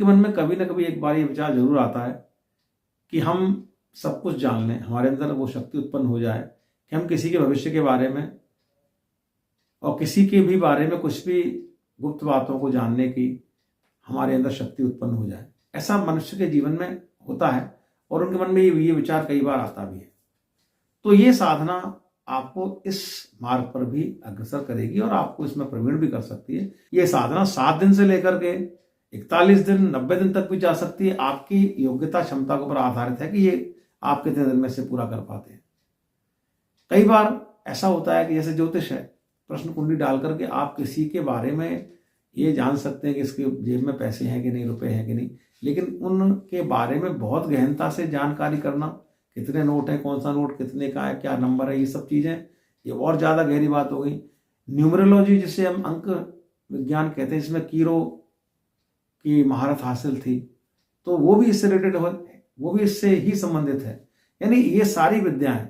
उनके मन में कभी ना कभी एक बार ये विचार जरूर आता है कि हम सब कुछ जान लें, हमारे अंदर वो शक्ति उत्पन्न हो जाए कि हम किसी के भविष्य के बारे में और किसी के भी बारे में कुछ भी गुप्त बातों को जानने की हमारे अंदर शक्ति उत्पन्न हो जाए। ऐसा मनुष्य के जीवन में होता है और उनके मन में ये विचार कई बार आता भी है। तो ये साधना आपको इस मार्ग पर भी अग्रसर करेगी और आपको इसमें प्रवीण भी कर सकती है। ये साधना 7 दिन से लेकर के 41 दिन 90 दिन तक भी जा सकती है। आपकी योग्यता क्षमता के ऊपर आधारित है कि ये आप कितने दिन में से पूरा कर पाते हैं। कई बार ऐसा होता है कि जैसे ज्योतिष है, प्रश्न कुंडली डाल करके आप किसी के बारे में ये जान सकते हैं कि इसके जेब में पैसे हैं कि नहीं, रुपए हैं कि नहीं, लेकिन उनके बारे में बहुत गहनता से जानकारी करना, कितने नोट हैं, कौन सा नोट कितने का है, क्या नंबर है, ये सब चीज़ें, ये और ज़्यादा गहरी बात हो गई। न्यूमरोलॉजी जिसे हम अंक विज्ञान कहते हैं, जिसमें कीरो की महारत हासिल थी, तो वो भी इससे रिलेटेड हो, वो भी इससे ही संबंधित है। यानी ये सारी विद्याएं,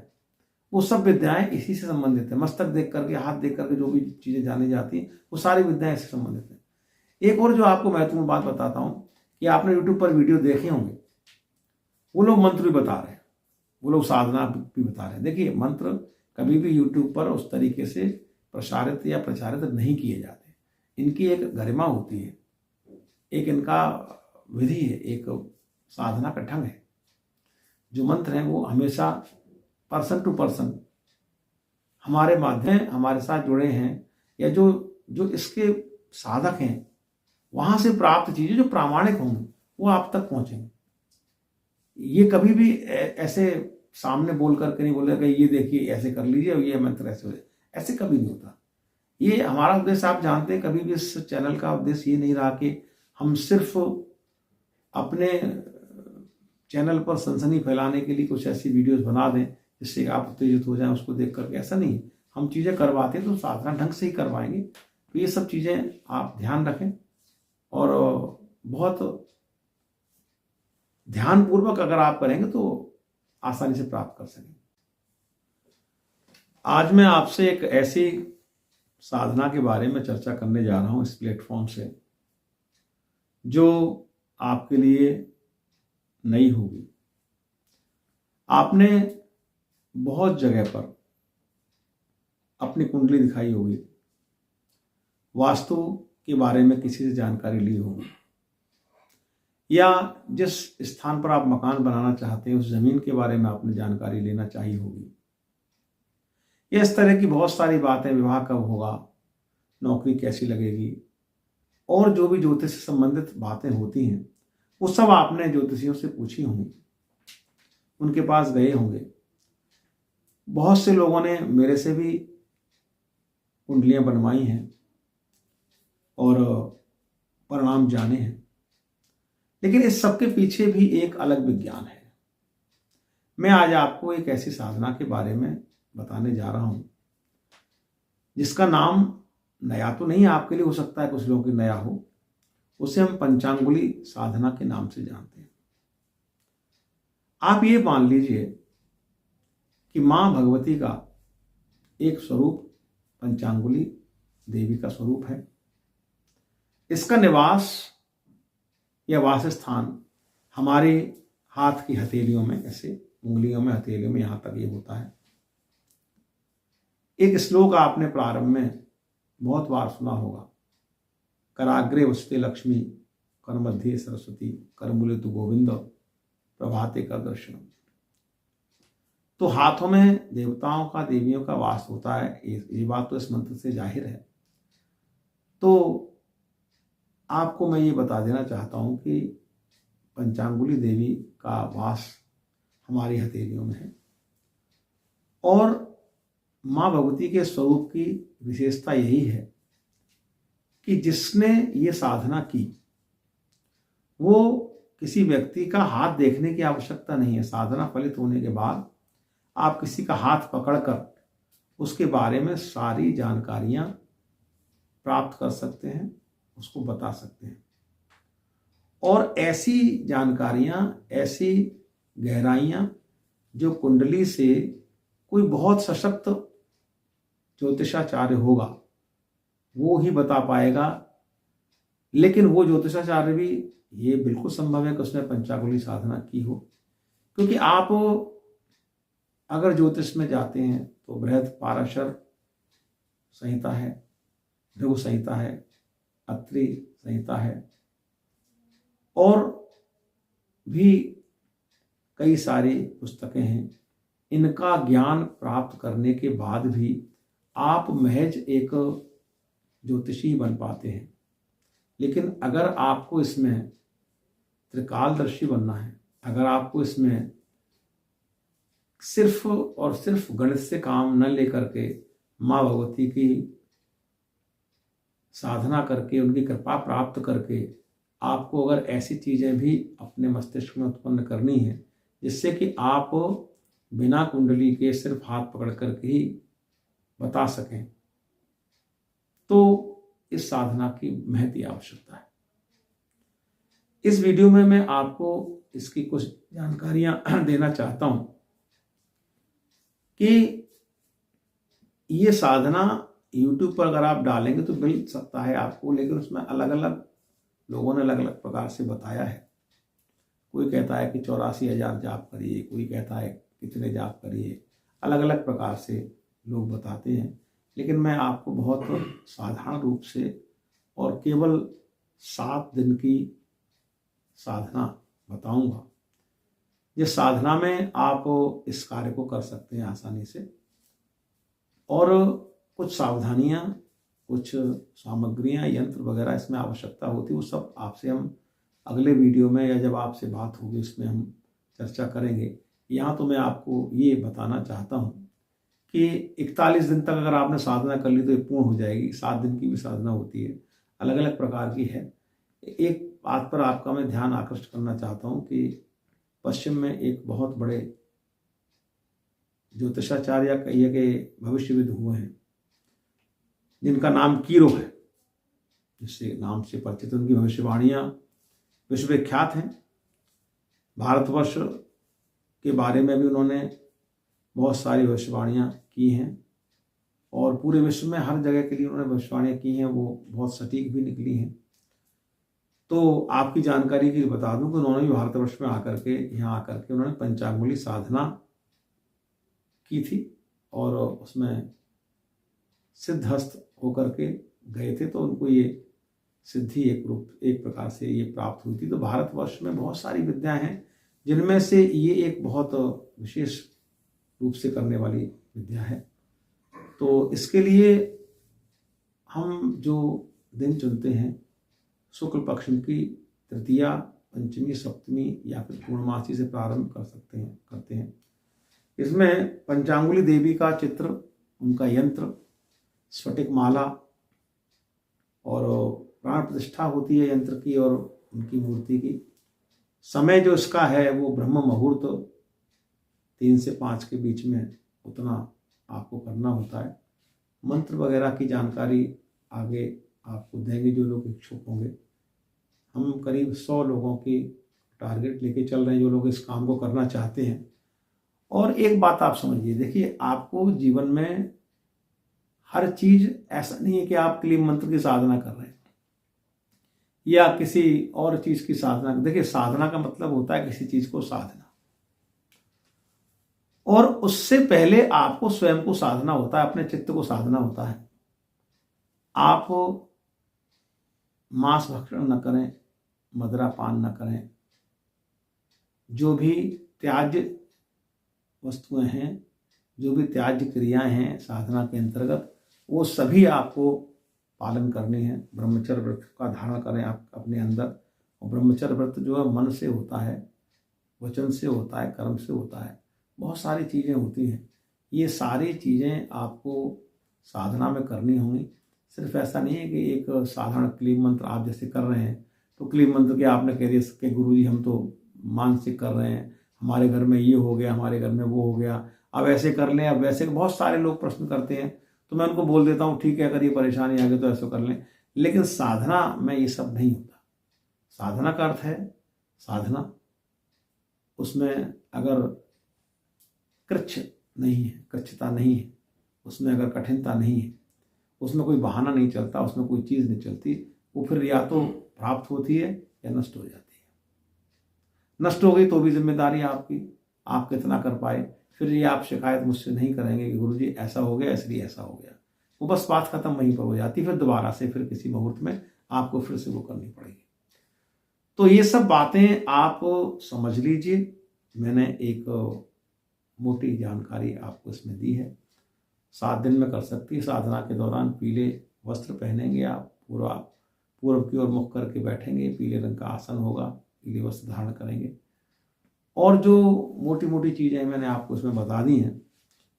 वो सब विद्याएं इसी से संबंधित है। मस्तक देख करके, हाथ देख करके जो भी चीज़ें जानी जाती हैं, वो सारी विद्याएं इससे संबंधित है। एक और जो आपको महत्वपूर्ण बात बताता हूँ कि आपने यूट्यूब पर वीडियो देखे होंगे, वो लोग मंत्र भी बता रहे हैं, वो लोग साधना भी बता रहे हैं। देखिए, मंत्र कभी भी यूट्यूब पर उस तरीके से प्रसारित या प्रचारित नहीं किए जाते। इनकी एक गरिमा होती है, एक इनका विधि है, एक साधना का ढंग है। जो मंत्र हैं वो हमेशा पर्सन टू पर्सन हमारे माध्यम हमारे साथ जुड़े हैं, या जो इसके साधक हैं वहां से प्राप्त चीजें जो प्रामाणिक होंगी वो आप तक पहुंचेंगे। ये कभी भी ऐसे सामने बोल करके नहीं बोलेगा ये देखिए ऐसे कर लीजिए और ये मंत्र ऐसे हो जाए, ऐसे कभी नहीं होता। ये हमारा उद्देश्य आप जानते हैं, कभी भी इस चैनल का उद्देश्य ये नहीं रहा कि हम सिर्फ अपने चैनल पर सनसनी फैलाने के लिए कुछ ऐसी वीडियोस बना दें जिससे आप उत्तेजित हो जाएं उसको देख करके। ऐसा नहीं, हम चीज़ें करवाते हैं तो साधना ढंग से ही करवाएंगे। तो ये सब चीज़ें आप ध्यान रखें और बहुत ध्यानपूर्वक अगर आप करेंगे तो आसानी से प्राप्त कर सकेंगे। आज मैं आपसे एक ऐसी साधना के बारे में चर्चा करने जा रहा हूं इस प्लेटफॉर्म से जो आपके लिए नई होगी। आपने बहुत जगह पर अपनी कुंडली दिखाई होगी, वास्तु के बारे में किसी से जानकारी ली होगी, या जिस स्थान पर आप मकान बनाना चाहते हैं उस जमीन के बारे में आपने जानकारी लेना चाहिए होगी। ये इस तरह की बहुत सारी बातें, विवाह कब होगा, नौकरी कैसी लगेगी, और जो भी ज्योतिष से संबंधित बातें होती हैं वो सब आपने ज्योतिषियों से पूछी होंगी, उनके पास गए होंगे। बहुत से लोगों ने मेरे से भी कुंडलियां बनवाई हैं और परिणाम जाने हैं, लेकिन इस सब के पीछे भी एक अलग विज्ञान है। मैं आज आपको एक ऐसी साधना के बारे में बताने जा रहा हूं जिसका नाम नया तो नहीं, आपके लिए हो सकता है कुछ लोगों की नया हो, उसे हम पंचांगुली साधना के नाम से जानते हैं। आप ये मान लीजिए कि मां भगवती का एक स्वरूप पंचांगुली देवी का स्वरूप है। इसका निवास या वास स्थान हमारे हाथ की हथेलियों में, ऐसे उंगलियों में, हथेलियों में, यहां तक ये होता है। एक श्लोक आपने प्रारंभ में बहुत बार सुना होगा, कराग्रे वसते लक्ष्मी, कर मध्य सरस्वती, करमूले तु गोविंद, प्रभाते कर दर्शन। तो हाथों में देवताओं का, देवियों का वास होता है, ये बात तो इस मंत्र से जाहिर है। तो आपको मैं ये बता देना चाहता हूं कि पंचांगुली देवी का वास हमारी हथेलियों में है, और मां भगवती के स्वरूप की विशेषता यही है कि जिसने ये साधना की वो किसी व्यक्ति का हाथ देखने की आवश्यकता नहीं है। साधना फलित होने के बाद आप किसी का हाथ पकड़कर उसके बारे में सारी जानकारियां प्राप्त कर सकते हैं, उसको बता सकते हैं। और ऐसी जानकारियां, ऐसी गहराइयां जो कुंडली से कोई बहुत सशक्त ज्योतिषाचार्य होगा वो ही बता पाएगा। लेकिन वो ज्योतिषाचार्य भी ये बिल्कुल संभव है कि उसने पंचांगुली साधना की हो, क्योंकि आप अगर ज्योतिष में जाते हैं तो बृहद पाराशर संहिता है, भृगु संहिता है, अत्रि संहिता है और भी कई सारी पुस्तकें हैं। इनका ज्ञान प्राप्त करने के बाद भी आप महज एक ज्योतिषी बन पाते हैं। लेकिन अगर आपको इसमें त्रिकालदर्शी बनना है, अगर आपको इसमें सिर्फ और सिर्फ गणित से काम न लेकर के माँ भगवती की साधना करके, उनकी कृपा प्राप्त करके आपको अगर ऐसी चीज़ें भी अपने मस्तिष्क में उत्पन्न करनी है जिससे कि आप बिना कुंडली के सिर्फ हाथ पकड़ करके ही बता सकें, तो इस साधना की महती आवश्यकता है। इस वीडियो में मैं आपको इसकी कुछ जानकारियां देना चाहता हूं कि ये साधना YouTube पर अगर आप डालेंगे तो मिल सकता है आपको, लेकिन उसमें अलग अलग लोगों ने अलग अलग प्रकार से बताया है। कोई कहता है कि 84,000 जाप करिए, कोई कहता है कितने जाप करिए, अलग अलग प्रकार से लोग बताते हैं। लेकिन मैं आपको बहुत साधारण रूप से और केवल 7 दिन की साधना बताऊंगा, जिस साधना में आप इस कार्य को कर सकते हैं आसानी से। और कुछ सावधानियां, कुछ सामग्रियां, यंत्र वगैरह इसमें आवश्यकता होती है, वो सब आपसे हम अगले वीडियो में या जब आपसे बात होगी उसमें हम चर्चा करेंगे। यहाँ तो मैं आपको ये बताना चाहता हूँ कि 41 दिन तक अगर आपने साधना कर ली तो ये पूर्ण हो जाएगी। 7 दिन की भी साधना होती है, अलग अलग प्रकार की है। एक बात पर आपका मैं ध्यान आकृष्ट करना चाहता हूँ कि पश्चिम में एक बहुत बड़े ज्योतिषाचार्य कहिए के भविष्यविद हुए हैं जिनका नाम कीरो है, जिससे नाम से परिचित। उनकी भविष्यवाणियाँ विश्वविख्यात हैं। भारतवर्ष के बारे में भी उन्होंने बहुत सारी भविष्यवाणियाँ की हैं और पूरे विश्व में हर जगह के लिए उन्होंने भविष्यवाणियाँ की हैं, वो बहुत सटीक भी निकली हैं। तो आपकी जानकारी के लिए बता दूं कि उन्होंने भी भारतवर्ष में आकर के, यहाँ आकर के उन्होंने पंचांगुली साधना की थी और उसमें सिद्धहस्त होकर के गए थे, तो उनको ये सिद्धि एक प्रकार से ये प्राप्त हुई थी। तो भारतवर्ष में बहुत सारी विद्याएं हैं जिनमें से ये एक बहुत विशेष रूप से करने वाली विद्या है। तो इसके लिए हम जो दिन चुनते हैं, शुक्ल पक्ष की तृतीया, पंचमी, सप्तमी या फिर पूर्णमासी से प्रारंभ करते हैं। इसमें पंचांगुली देवी का चित्र, उनका यंत्र, स्फटिक माला और प्राण प्रतिष्ठा होती है यंत्र की और उनकी मूर्ति की। समय जो इसका है वो ब्रह्म मुहूर्त 3 से 5 के बीच में उतना आपको करना होता है। मंत्र वगैरह की जानकारी आगे आपको देंगे जो लोग इच्छुक होंगे। हम करीब 100 लोगों की टारगेट लेके चल रहे हैं जो लोग इस काम को करना चाहते हैं। और एक बात आप समझिए, देखिए आपको जीवन में हर चीज, ऐसा नहीं है कि आप क्लीम मंत्र की साधना कर रहे हैं या किसी और चीज की साधना। देखिए साधना का मतलब होता है किसी चीज को साधना, और उससे पहले आपको स्वयं को साधना होता है, अपने चित्त को साधना होता है। आप मांस भक्षण न करें, मदिरा पान न करें, जो भी त्याज्य वस्तुएं हैं, जो भी त्याज्य क्रियाएं हैं साधना के अंतर्गत, वो सभी आपको पालन करनी है। ब्रह्मचर्य व्रत का धारण करें आप अपने अंदर। और ब्रह्मचर्य व्रत जो है मन से होता है, वचन से होता है, कर्म से होता है, बहुत सारी चीज़ें होती हैं। ये सारी चीज़ें आपको साधना में करनी होंगी। सिर्फ ऐसा नहीं है कि एक साधारण क्लीम मंत्र आप जैसे कर रहे हैं तो क्लीम मंत्र के आपने कह दिया कि गुरु जी हम तो मानसिक कर रहे हैं, हमारे घर में ये हो गया, हमारे घर में वो हो गया, अब ऐसे कर लें, अब वैसे। बहुत सारे लोग प्रश्न करते हैं तो मैं उनको बोल देता हूँ ठीक है, अगर ये परेशानी आ गई तो ऐसा कर लें। लेकिन साधना में ये सब नहीं होता। साधना का अर्थ है साधना, उसमें अगर कृच्छ नहीं है, कृच्छता नहीं है, उसमें अगर कठिनता नहीं है, उसमें कोई बहाना नहीं चलता, उसमें कोई चीज़ नहीं चलती, वो फिर या तो प्राप्त होती है या नष्ट हो जाती है। नष्ट हो गई तो भी जिम्मेदारी आपकी, आप कितना कर पाए। फिर ये आप शिकायत मुझसे नहीं करेंगे कि गुरुजी ऐसा हो गया इसलिए ऐसा हो गया, वो बस बात खत्म वहीं पर हो जाती। फिर दोबारा से फिर किसी मुहूर्त में आपको फिर से वो करनी पड़ेगी। तो ये सब बातें आप समझ लीजिए। मैंने एक मोटी जानकारी आपको इसमें दी है। 7 दिन में कर सकती है। साधना के दौरान पीले वस्त्र पहनेंगे आप, पूरा पूर्व की ओर मुख करके बैठेंगे, पीले रंग का आसन होगा, पीले वस्त्र धारण करेंगे। और जो मोटी मोटी चीज़ें मैंने आपको इसमें बता दी हैं,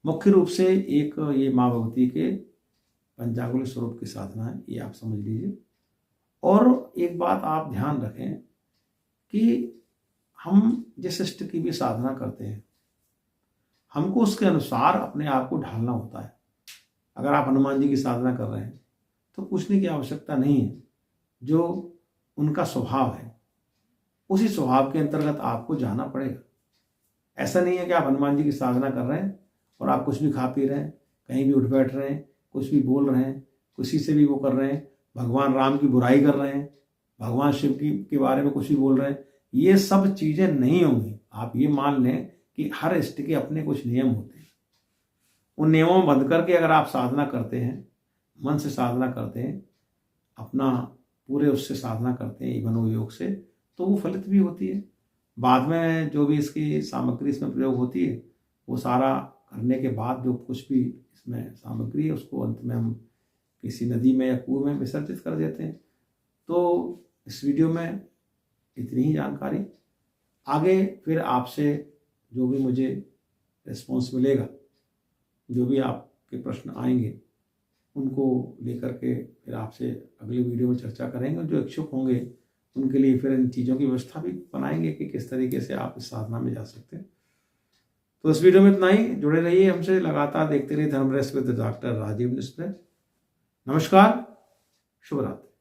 मुख्य रूप से एक ये माँ भगवती के पंचांगुली स्वरूप की साधना है, ये आप समझ लीजिए। और एक बात आप ध्यान रखें कि हम जिस इष्ट की भी साधना करते हैं, हमको उसके अनुसार अपने आप को ढालना होता है। अगर आप हनुमान जी की साधना कर रहे हैं तो पूछने की आवश्यकता नहीं है, जो उनका स्वभाव है उसी स्वभाव के अंतर्गत आपको जाना पड़ेगा। ऐसा नहीं है कि आप हनुमान जी की साधना कर रहे हैं और आप कुछ भी खा पी रहे हैं, कहीं भी उठ बैठ रहे हैं, कुछ भी बोल रहे हैं, किसी से भी वो कर रहे हैं, भगवान राम की बुराई कर रहे हैं, भगवान शिव के बारे में कुछ भी बोल रहे हैं। ये सब चीज़ें नहीं होंगी। आप ये मान लें कि हर इष्ट के अपने कुछ नियम होते हैं। उन नियमों में बंध करके अगर आप साधना करते हैं, मन से साधना करते हैं, अपना पूरे उससे साधना करते हैं मनोयोग योग से, तो वो फलित भी होती है। बाद में जो भी इसकी सामग्री इसमें प्रयोग होती है, वो सारा करने के बाद जो कुछ भी इसमें सामग्री है उसको अंत में हम किसी नदी में या कुएं में विसर्जित कर देते हैं। तो इस वीडियो में इतनी ही जानकारी। आगे फिर आपसे जो भी मुझे रिस्पॉन्स मिलेगा, जो भी आपके प्रश्न आएंगे, उनको लेकर के फिर आपसे अगले वीडियो में चर्चा करेंगे। जो इच्छुक होंगे उनके लिए फिर इन चीज़ों की व्यवस्था भी बनाएंगे कि किस तरीके से आप इस साधना में जा सकते हैं। तो इस वीडियो में इतना ही। जुड़े रहिए हमसे, लगातार देखते रहिए धर्म रहस्य विद डॉक्टर राजीव मिश्र। नमस्कार, शुभ रात्रि।